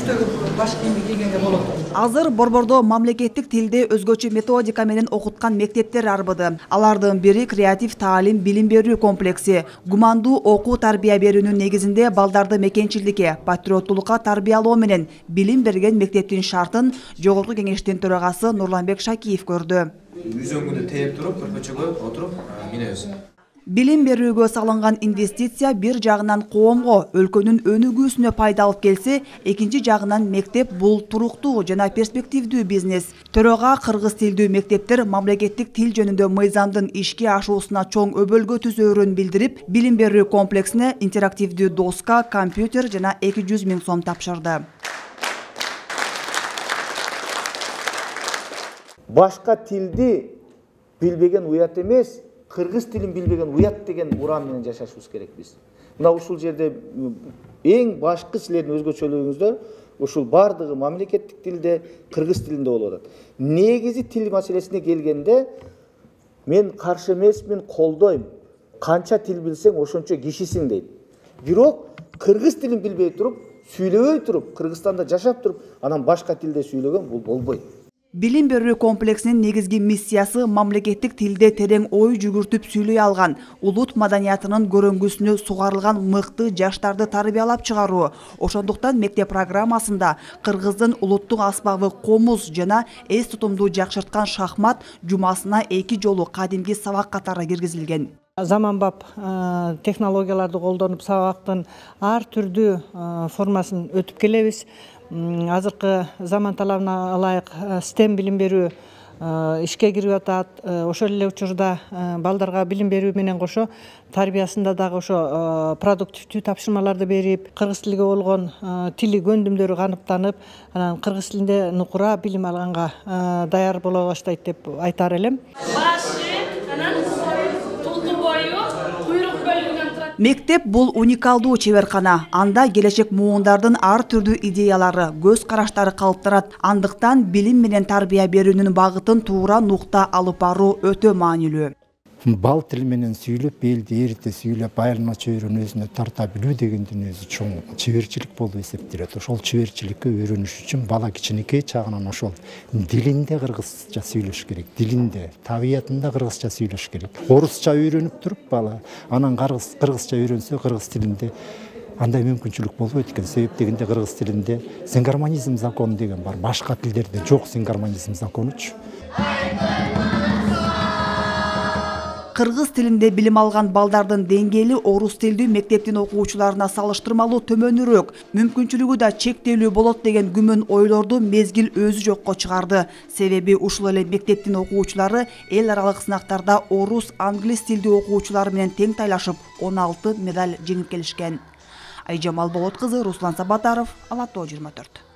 жүздөгү баш кийимди кийгенге болот. Азыр Борбордо мамлекеттик тилде өзгөчө методика менен окуткан мектептер арбыды. Алардын бири креатив таалим билим берүү комплекси. Гумандуу окуу тарбия берүүнүн негизинде балдарды мекенчиликке, патриоттулукка тарбиялоо менен билим берген мектептин шартын Жогорку Кеңештин төрагасы Нурланбек Шакиев көрдү. Үзөңгүндө тээп туруп, көрпөчөгө отуруп минебиз. Билим берүүгө салынган инвестиция бир жагынан коомго, өлкөнүн өнүгүүсүнө пайда алып келсе, экинчи жагынан мектеп бул туруктуу жана перспективдүү бизнес. Төрага кыргыз тилдүү мектептер мамлекеттик тил жөнүндө мыйзамдын ишке ашуусуна чоң өбөлгө түзөөрүн билдирип, билим берүү комплексине интерактивдүү доска, компьютер жана 200 000 сом тапшырды. Башка тилди билбеген уят эмес, кыргыз тилин билбеген уят деген уран менен жашашыбыз керек биз. Мына ушул жерде эң башкы силердин өзгөчөлүгүңүздөр ушул бардыгы мамлекеттик тилде, кыргыз тилинде болуп атат. Негизи тил маселесине келгенде мен каршы эмесмин, колдойм. Канча тил билсең, ошончо кишисиң дейт. Бирок кыргыз тилин билбей туруп, сүйлөбөй туруп, Кыргызстанда жашап туруп, анан башка тилде сүйлөгөн бул болбойт. Билим берүү комплексинин негизги миссиясы мамлекеттик тилде терең ой жүгүртүп сүйлөй алган, улут маданиятынын көрөңгүсүнө сугарылган мыкты жаштарды тарбиялап чыгаруу. Ошондуктан мектеп программасында кыргыздын улуттук аспабы комуз жана эс тутумду жакшырткан шахмат жумасына 2 жолу кадимки сабак катары киргизилген. Заманбап технологияларды колдонуп сабактын ар түрдүү формасын өтүп келебиз. Азыркы заман талабына ылайык STEM билим берүү ишке кирип атат. Ошол эле учурда балдарга билим берүү менен кошо тарбиясында дагы ошо продуктивдүү тапшырмаларды берип, кыргыз тилге болгон тили көндүмдөрү каныптанып, анан кыргыз тилинде нукура билим алганга даяр боло баштайт деп айтар элем. Мектеп бул уникалдуу чеберкана. Анда келечек муундардын ар түрдүү идеялары, көз караштары калыптырат. Андыктан билим менен тарбия берүүнүн багытын туура нукта алып баруу өтө маанилүү. Бал тил менен сүйлөп, элди эрите сүйлөп, айылма чөйрөнү өзүнө тарта билүү дегендин өзү чоң чеберчилик болуп эсептелет. Ошол чеберчиликке үйрөнүш үчүн бала кичинекей чагынан ошол дилинде кыргызча сүйлөш керек, дилинде, табиятында кыргызча сүйлөш керек. Орусча үйрөнүп туруп бала, анан кыргызча үйрөнсө кыргыз тилинде андай мүмкүнчүлүк болбойт экен. Себеп дегенде кыргыз тилинде сингармонизм закону деген бар. Башка тилдерде жок сингармонизм законучу. Кыргыз тилинде билим алган балдардын деңгээли орус тилдүү мектептин окуучуларына салыштырмалуу төмөнүрөөк, мүмкүнчүлүгү да чектелүү болот деген күмөн ойлорду мезгил өзү жокко чыгарды. Себеби ушул эле мектептин окуучулары эл аралык сынактарда орус, англис тилдүү окуучулар менен тең тайлашып 16 медаль жеңип келишкен. Айжамал Болот кызы, Руслан Сабатаров, Ала Тоо 24.